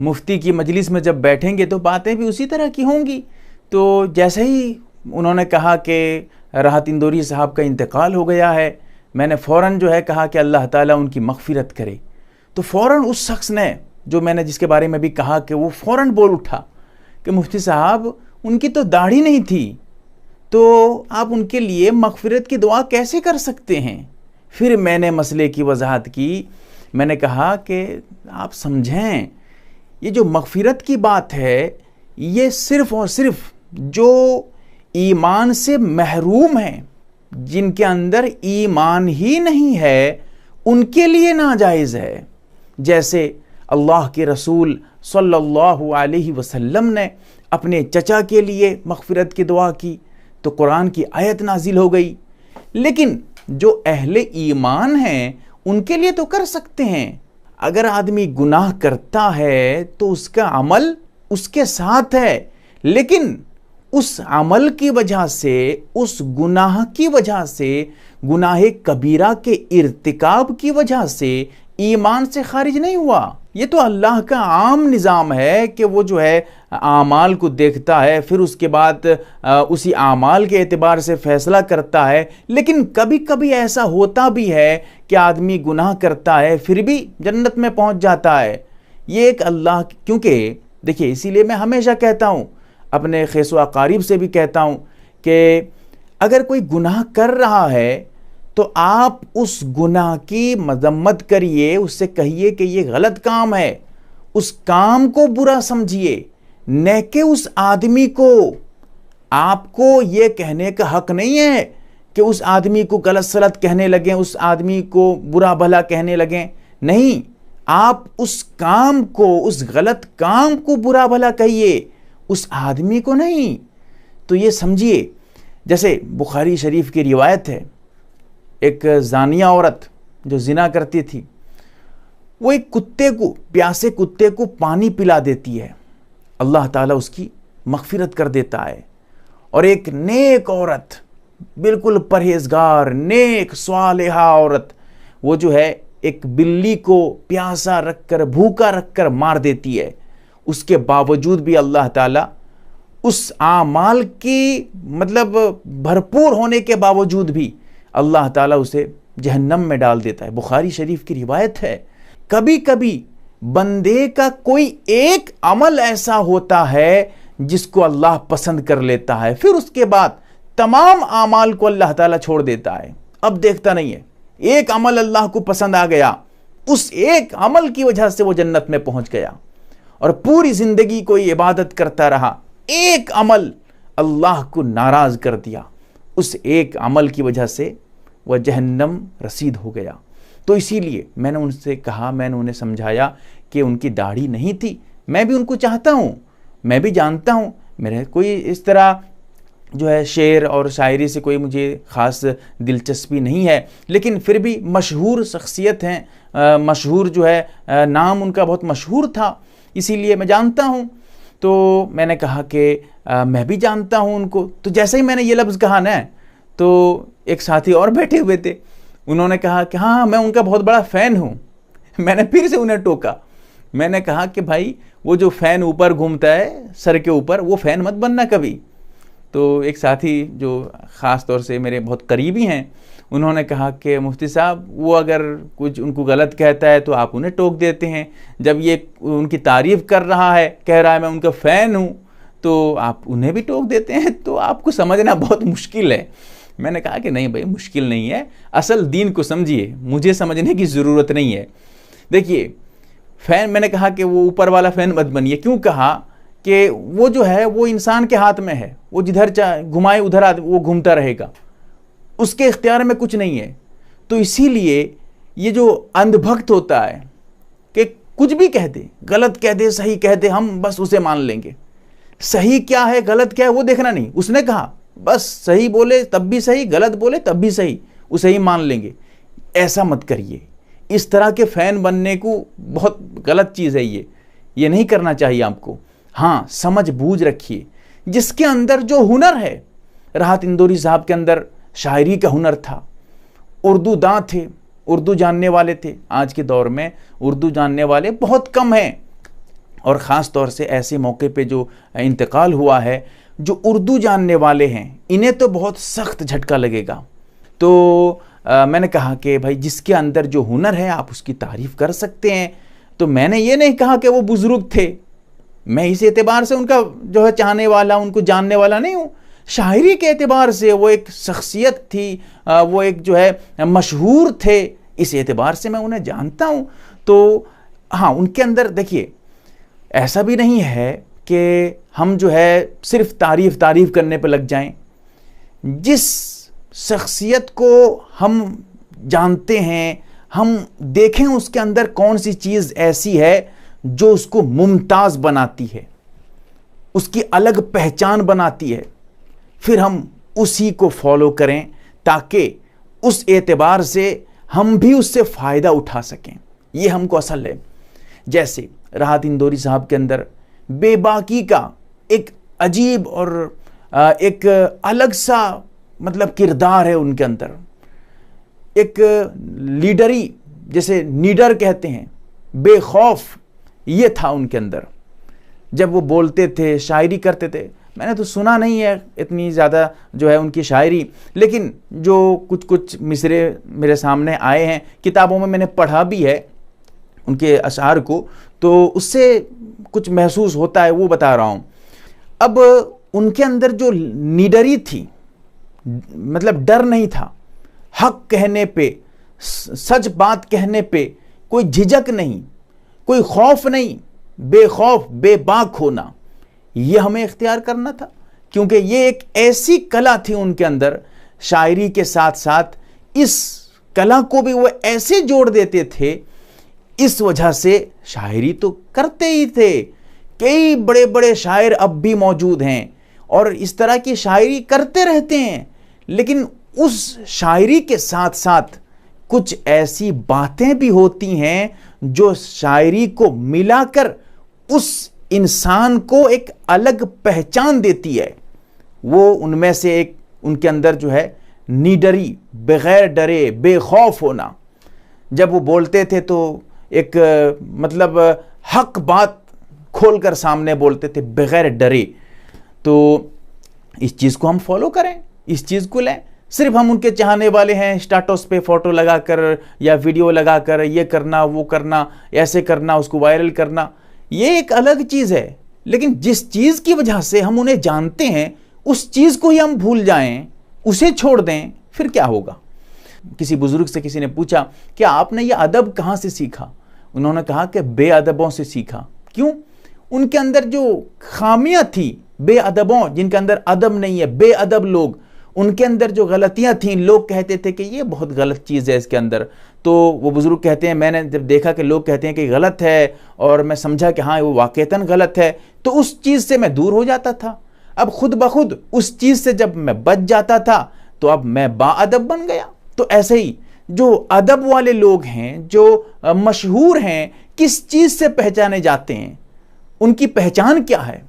مفتی کی مجلس میں جب بیٹھیں گے تو باتیں بھی اسی طرح کی ہوں گی. تو جیسے ہی انہوں نے کہا کہ راحت اندوری صاحب کا انتقال ہو گیا ہے, میں نے فوراً جو ہے کہا کہ اللہ تعالیٰ ان کی مغفرت کرے. تو فوراً اس شخص نے, جو میں نے جس کے بارے میں بھی کہا, کہ وہ فوراً بول اٹھا کہ مفتی صاحب ان کی تو داڑھی نہیں تھی, تو آپ ان کے لیے مغفرت کی دعا کیسے کر سکتے ہیں؟ پھر میں نے مسئلے کی وضاحت کی. میں نے کہا کہ آپ سمجھیں, یہ جو مغفرت کی بات ہے یہ صرف اور صرف جو ایمان سے محروم ہیں, جن کے اندر ایمان ہی نہیں ہے, ان کے لیے ناجائز ہے. جیسے اللہ کے رسول صلی اللہ علیہ وسلم نے اپنے چچا کے لیے مغفرت کی دعا کی تو قرآن کی آیت نازل ہو گئی, لیکن جو اہل ایمان ہیں ان کے لیے تو کر سکتے ہیں. اگر آدمی گناہ کرتا ہے تو اس کا عمل اس کے ساتھ ہے, لیکن اس عمل کی وجہ سے, اس گناہ کی وجہ سے, گناہ کبیرہ کے ارتکاب کی وجہ سے ایمان سے خارج نہیں ہوا. یہ تو اللہ کا عام نظام ہے کہ وہ جو ہے اعمال کو دیکھتا ہے, پھر اس کے بعد اسی اعمال کے اعتبار سے فیصلہ کرتا ہے. لیکن کبھی کبھی ایسا ہوتا بھی ہے کہ آدمی گناہ کرتا ہے پھر بھی جنت میں پہنچ جاتا ہے. یہ ایک اللہ, کیونکہ دیکھیے اسی لیے میں ہمیشہ کہتا ہوں, اپنے خیس و اقارب سے بھی کہتا ہوں کہ اگر کوئی گناہ کر رہا ہے تو آپ اس گناہ کی مذمت کریے, اس سے کہیے کہ یہ غلط کام ہے, اس کام کو برا سمجھیے, نہ کہ اس آدمی کو. آپ کو یہ کہنے کا حق نہیں ہے کہ اس آدمی کو غلط سلط کہنے لگیں, اس آدمی کو برا بھلا کہنے لگیں. نہیں, آپ اس کام کو, اس غلط کام کو برا بھلا کہیے, اس آدمی کو نہیں. تو یہ سمجھیے, جیسے بخاری شریف کی روایت ہے, ایک زانیہ عورت جو زنا کرتی تھی, وہ ایک کتے کو, پیاسے کتے کو پانی پلا دیتی ہے, اللہ تعالیٰ اس کی مغفرت کر دیتا ہے. اور ایک نیک عورت, بالکل پرہیزگار, نیک صالحہ عورت, وہ جو ہے ایک بلی کو پیاسا رکھ کر, بھوکا رکھ کر مار دیتی ہے. اس کے باوجود بھی اللہ تعالیٰ اس اعمال کی مطلب بھرپور ہونے کے باوجود بھی اللہ تعالیٰ اسے جہنم میں ڈال دیتا ہے. بخاری شریف کی روایت ہے. کبھی کبھی بندے کا کوئی ایک عمل ایسا ہوتا ہے جس کو اللہ پسند کر لیتا ہے, پھر اس کے بعد تمام اعمال کو اللہ تعالیٰ چھوڑ دیتا ہے, اب دیکھتا نہیں ہے. ایک عمل اللہ کو پسند آ گیا, اس ایک عمل کی وجہ سے وہ جنت میں پہنچ گیا, اور پوری زندگی کوئی عبادت کرتا رہا, ایک عمل اللہ کو ناراض کر دیا, اس ایک عمل کی وجہ سے وہ جہنم رسید ہو گیا. تو اسی لیے میں نے ان سے کہا, میں نے انہیں سمجھایا کہ ان کی داڑھی نہیں تھی. میں بھی ان کو چاہتا ہوں, میں بھی جانتا ہوں, میرے کوئی اس طرح جو ہے شعر اور شاعری سے کوئی مجھے خاص دلچسپی نہیں ہے, لیکن پھر بھی مشہور شخصیت ہیں, مشہور جو ہے نام ان کا بہت مشہور تھا, اسی لیے میں جانتا ہوں. تو میں نے کہا کہ میں بھی جانتا ہوں ان کو. تو جیسے ہی میں نے یہ لفظ کہا نا, تو ایک ساتھی اور بیٹھے ہوئے تھے, انہوں نے کہا کہ ہاں میں ان کا بہت بڑا فین ہوں. میں نے پھر سے انہیں ٹوکا, میں نے کہا کہ بھائی وہ جو فین اوپر گھومتا ہے سر کے اوپر, وہ فین مت بننا کبھی. تو ایک ساتھی جو خاص طور سے میرے بہت قریبی ہیں, انہوں نے کہا کہ مفتی صاحب وہ اگر کچھ ان کو غلط کہتا ہے تو آپ انہیں ٹوک دیتے ہیں, جب یہ ان کی تعریف کر رہا ہے, کہہ رہا ہے میں ان کا فین ہوں, تو آپ انہیں بھی ٹوک دیتے ہیں, تو آپ کو سمجھنا بہت مشکل ہے. میں نے کہا کہ نہیں بھائی مشکل نہیں ہے, اصل دین کو سمجھیے, مجھے سمجھنے کی ضرورت نہیں ہے. دیکھیے فین, میں نے کہا کہ وہ اوپر والا فین مت بنیے. کیوں کہا کہ وہ جو ہے وہ انسان کے ہاتھ میں ہے, وہ جدھر گھمائے ادھر وہ گھومتا رہے گا, اس کے اختیار میں کچھ نہیں ہے. تو اسی لیے یہ جو اندھ بھکت ہوتا ہے کہ کچھ بھی کہہ دے, غلط کہہ دے, صحیح کہہ دے, ہم بس اسے مان لیں گے. صحیح کیا ہے غلط کیا ہے وہ دیکھنا نہیں. اس نے کہا بس صحیح بولے تب بھی صحیح, غلط بولے تب بھی صحیح, اسے ہی مان لیں گے. ایسا مت کریے. اس طرح کے فین بننے کو بہت غلط چیز ہے, یہ نہیں کرنا چاہیے آپ کو. ہاں سمجھ بوجھ رکھیے. جس کے اندر جو ہنر ہے, راحت اندوری صاحب کے اندر شاعری کا ہنر تھا, اردو داں تھے, اردو جاننے والے تھے. آج کے دور میں اردو جاننے والے بہت کم ہیں, اور خاص طور سے ایسے موقع پہ جو انتقال ہوا ہے، جو اردو جاننے والے ہیں انہیں تو بہت سخت جھٹکا لگے گا۔ تو میں نے کہا کہ بھائی جس کے اندر جو ہنر ہے آپ اس کی تعریف کر سکتے ہیں۔ تو میں نے یہ نہیں کہا کہ وہ بزرگ تھے، میں اس اعتبار سے ان کا جو ہے چاہنے والا، ان کو جاننے والا نہیں ہوں۔ شاعری کے اعتبار سے وہ ایک شخصیت تھی، وہ ایک جو ہے مشہور تھے، اس اعتبار سے میں انہیں جانتا ہوں۔ تو ہاں، ان کے اندر دیکھیے ایسا بھی نہیں ہے کہ ہم جو ہے صرف تعریف کرنے پہ لگ جائیں۔ جس شخصیت کو ہم جانتے ہیں، ہم دیکھیں اس کے اندر کون سی چیز ایسی ہے جو اس کو ممتاز بناتی ہے، اس کی الگ پہچان بناتی ہے، پھر ہم اسی کو فالو کریں تاکہ اس اعتبار سے ہم بھی اس سے فائدہ اٹھا سکیں۔ یہ ہم کو اصل ہے۔ جیسے راحت اندوری صاحب کے اندر بے باکی کا ایک عجیب اور ایک الگ سا مطلب کردار ہے ان کے اندر، ایک لیڈری جیسے نیڈر کہتے ہیں، بے خوف، یہ تھا ان کے اندر۔ جب وہ بولتے تھے، شاعری کرتے تھے، میں نے تو سنا نہیں ہے اتنی زیادہ جو ہے ان کی شاعری، لیکن جو کچھ مصرے میرے سامنے آئے ہیں، کتابوں میں نے پڑھا بھی ہے ان کے اشعار کو، تو اس سے کچھ محسوس ہوتا ہے، وہ بتا رہا ہوں۔ اب ان کے اندر جو نیڈری تھی، مطلب ڈر نہیں تھا، حق کہنے پہ، سچ بات کہنے پہ کوئی جھجک نہیں، کوئی خوف نہیں، بے خوف بے باک ہونا، یہ ہمیں اختیار کرنا تھا، کیونکہ یہ ایک ایسی کلا تھی ان کے اندر۔ شاعری کے ساتھ ساتھ اس کلا کو بھی وہ ایسے جوڑ دیتے تھے، اس وجہ سے شاعری تو کرتے ہی تھے۔ کئی بڑے بڑے شاعر اب بھی موجود ہیں اور اس طرح کی شاعری کرتے رہتے ہیں، لیکن اس شاعری کے ساتھ ساتھ کچھ ایسی باتیں بھی ہوتی ہیں جو شاعری کو ملا کر اس انسان کو ایک الگ پہچان دیتی ہے۔ وہ ان میں سے ایک ان کے اندر جو ہے نیڈری، بغیر ڈرے بے خوف ہونا۔ جب وہ بولتے تھے تو ایک مطلب حق بات کھول کر سامنے بولتے تھے بغیر ڈرے۔ تو اس چیز کو ہم فالو کریں، اس چیز کو لیں۔ صرف ہم ان کے چاہنے والے ہیں، اسٹیٹس پہ فوٹو لگا کر یا ویڈیو لگا کر یہ کرنا وہ کرنا، ایسے کرنا، اس کو وائرل کرنا، یہ ایک الگ چیز ہے۔ لیکن جس چیز کی وجہ سے ہم انہیں جانتے ہیں، اس چیز کو ہی ہم بھول جائیں، اسے چھوڑ دیں، پھر کیا ہوگا؟ کسی بزرگ سے کسی نے پوچھا کہ آپ نے یہ ادب کہاں سے سیکھا؟ انہوں نے کہا کہ بے ادبوں سے سیکھا۔ کیوں؟ ان کے اندر جو خامیاں تھی، بے ادبوں، جن کے اندر ادب نہیں ہے، بے ادب لوگ، ان کے اندر جو غلطیاں تھیں، لوگ کہتے تھے کہ یہ بہت غلط چیز ہے اس کے اندر۔ تو وہ بزرگ کہتے ہیں میں نے جب دیکھا کہ لوگ کہتے ہیں کہ غلط ہے اور میں سمجھا کہ ہاں وہ واقعتاً غلط ہے، تو اس چیز سے میں دور ہو جاتا تھا۔ اب خود بخود اس چیز سے جب میں بچ جاتا تھا تو اب میں با ادب بن گیا۔ تو ایسے ہی جو ادب والے لوگ ہیں، جو مشہور ہیں، کس چیز سے پہچانے جاتے ہیں، ان کی پہچان کیا ہے،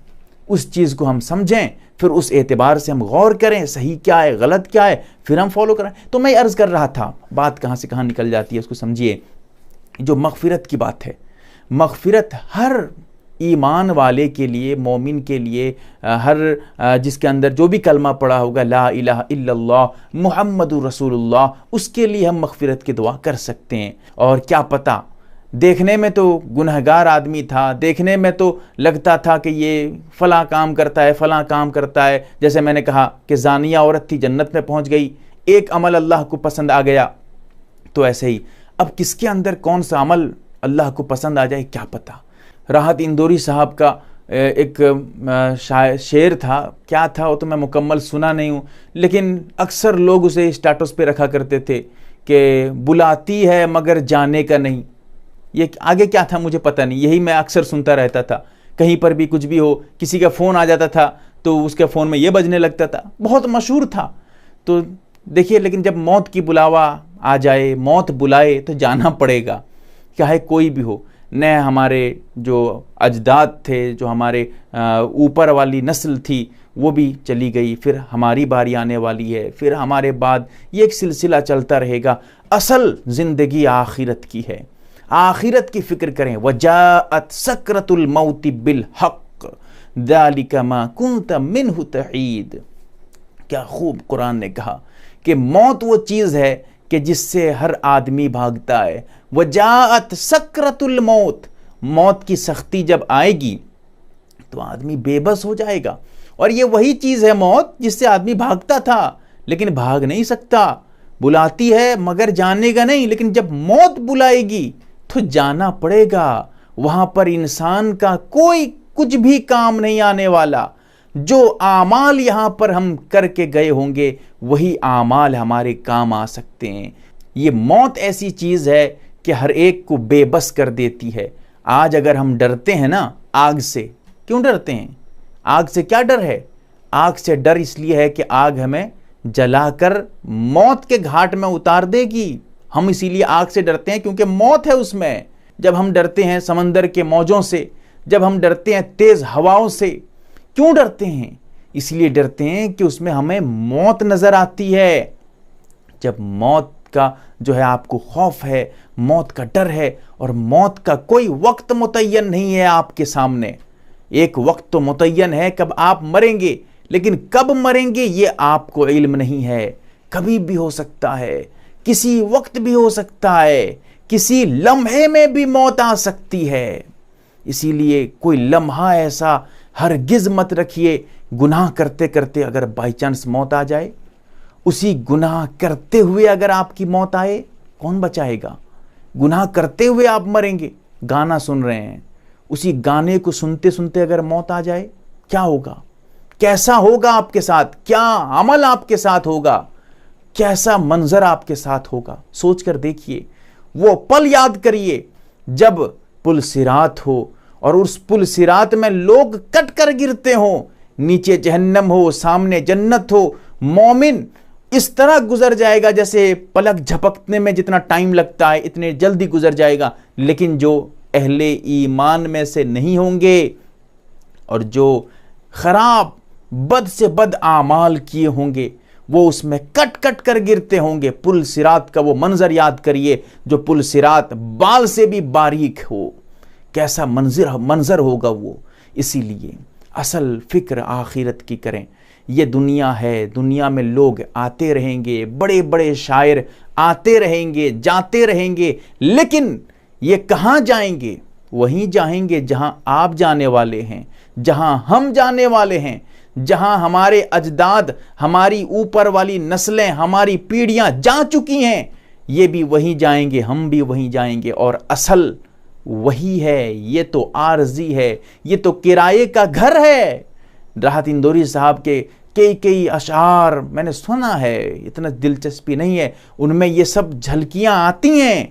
اس چیز کو ہم سمجھیں، پھر اس اعتبار سے ہم غور کریں صحیح کیا ہے، غلط کیا ہے، پھر ہم فالو کریں۔ تو میں عرض کر رہا تھا، بات کہاں سے کہاں نکل جاتی ہے اس کو سمجھیے۔ جو مغفرت کی بات ہے، مغفرت ہر ایمان والے کے لیے، مومن کے لیے، ہر جس کے اندر جو بھی کلمہ پڑا ہوگا لا الہ الا اللہ محمد رسول اللہ، اس کے لیے ہم مغفرت کی دعا کر سکتے ہیں۔ اور کیا پتہ، دیکھنے میں تو گنہگار آدمی تھا، دیکھنے میں تو لگتا تھا کہ یہ فلاں کام کرتا ہے، فلاں کام کرتا ہے، جیسے میں نے کہا کہ زانیہ عورت تھی، جنت میں پہنچ گئی، ایک عمل اللہ کو پسند آ گیا۔ تو ایسے ہی اب کس کے اندر کون سا عمل اللہ کو پسند آ جائے کیا پتہ۔ راحت اندوری صاحب کا ایک شعر تھا، کیا تھا وہ تو میں مکمل سنا نہیں ہوں، لیکن اکثر لوگ اسے اسٹیٹس پہ رکھا کرتے تھے کہ بلاتی ہے مگر جانے کا نہیں۔ یہ آگے کیا تھا مجھے پتہ نہیں، یہی میں اکثر سنتا رہتا تھا، کہیں پر بھی کچھ بھی ہو، کسی کا فون آ جاتا تھا تو اس کے فون میں یہ بجنے لگتا تھا، بہت مشہور تھا۔ تو دیکھیے، لیکن جب موت کی بلاوا آ جائے، موت بلائے تو جانا پڑے گا، چاہے کوئی بھی ہو۔ نئے ہمارے جو اجداد تھے، جو ہمارے اوپر والی نسل تھی، وہ بھی چلی گئی، پھر ہماری باری آنے والی ہے، پھر ہمارے بعد یہ ایک سلسلہ چلتا رہے گا۔ اصل زندگی آخرت کی ہے، آخرت کی فکر کریں. وجاءت سکرۃ الموت بالحق ذالک ما کنت منہ تحید. کیا خوب قرآن نے کہا کہ موت وہ چیز ہے کہ جس سے ہر آدمی بھاگتا ہے. وجاءت سکرۃ الموت، موت کی سختی جب آئے گی تو آدمی بے بس ہو جائے گا. اور یہ وہی چیز ہے موت جس سے آدمی بھاگتا تھا لیکن بھاگ نہیں سکتا. بلاتی ہے مگر جانے گا نہیں، لیکن جب موت بلائے گی تو جانا پڑے گا. وہاں پر انسان کا کوئی کچھ بھی کام نہیں آنے والا. جو اعمال یہاں پر ہم کر کے گئے ہوں گے وہی اعمال ہمارے کام آ سکتے ہیں. یہ موت ایسی چیز ہے کہ ہر ایک کو بے بس کر دیتی ہے. آج اگر ہم ڈرتے ہیں نا آگ سے، کیوں ڈرتے ہیں؟ آگ سے کیا ڈر ہے؟ آگ سے ڈر اس لیے ہے کہ آگ ہمیں جلا کر موت کے گھاٹ میں اتار دے گی. ہم اسی لیے آگ سے ڈرتے ہیں کیونکہ موت ہے اس میں. جب ہم ڈرتے ہیں سمندر کے موجوں سے، جب ہم ڈرتے ہیں تیز ہواؤں سے، کیوں ڈرتے ہیں؟ اس لیے ڈرتے ہیں کہ اس میں ہمیں موت نظر آتی ہے. جب موت کا جو ہے آپ کو خوف ہے، موت کا ڈر ہے، اور موت کا کوئی وقت متعین نہیں ہے آپ کے سامنے. ایک وقت تو متعین ہے کب آپ مریں گے، لیکن کب مریں گے یہ آپ کو علم نہیں ہے. کبھی بھی ہو سکتا ہے، کسی وقت بھی ہو سکتا ہے، کسی لمحے میں بھی موت آ سکتی ہے. اسی لیے کوئی لمحہ ایسا ہرگز مت رکھیے گناہ کرتے کرتے اگر بائی چانس موت آ جائے. اسی گناہ کرتے ہوئے اگر آپ کی موت آئے کون بچائے گا؟ گناہ کرتے ہوئے آپ مریں گے، گانا سن رہے ہیں، اسی گانے کو سنتے سنتے اگر موت آ جائے کیا ہوگا؟ کیسا ہوگا آپ کے ساتھ؟ کیا عمل آپ کے ساتھ ہوگا؟ کیسا منظر آپ کے ساتھ ہوگا؟ سوچ کر دیکھیے. وہ پل یاد کریے جب پل صراط ہو اور اس پل صراط میں لوگ کٹ کر گرتے ہوں، نیچے جہنم ہو، سامنے جنت ہو. مومن اس طرح گزر جائے گا جیسے پلک جھپکنے میں جتنا ٹائم لگتا ہے اتنے جلدی گزر جائے گا. لیکن جو اہل ایمان میں سے نہیں ہوں گے اور جو خراب بد سے بد اعمال کیے ہوں گے وہ اس میں کٹ کٹ کر گرتے ہوں گے. پل صراط کا وہ منظر یاد کریے جو پل صراط بال سے بھی باریک ہو. کیسا منظر ہوگا وہ. اسی لیے اصل فکر آخرت کی کریں. یہ دنیا ہے، دنیا میں لوگ آتے رہیں گے، بڑے بڑے شاعر آتے رہیں گے، جاتے رہیں گے، لیکن یہ کہاں جائیں گے؟ وہیں جائیں گے جہاں آپ جانے والے ہیں، جہاں ہم جانے والے ہیں، جہاں ہمارے اجداد، ہماری اوپر والی نسلیں، ہماری پیڑھیاں جا چکی ہیں. یہ بھی وہیں جائیں گے، ہم بھی وہیں جائیں گے. اور اصل وہی ہے، یہ تو عارضی ہے، یہ تو کرائے کا گھر ہے. راحت اندوری صاحب کے کئی اشعار میں نے سنا ہے، اتنا دلچسپی نہیں ہے ان میں، یہ سب جھلکیاں آتی ہیں.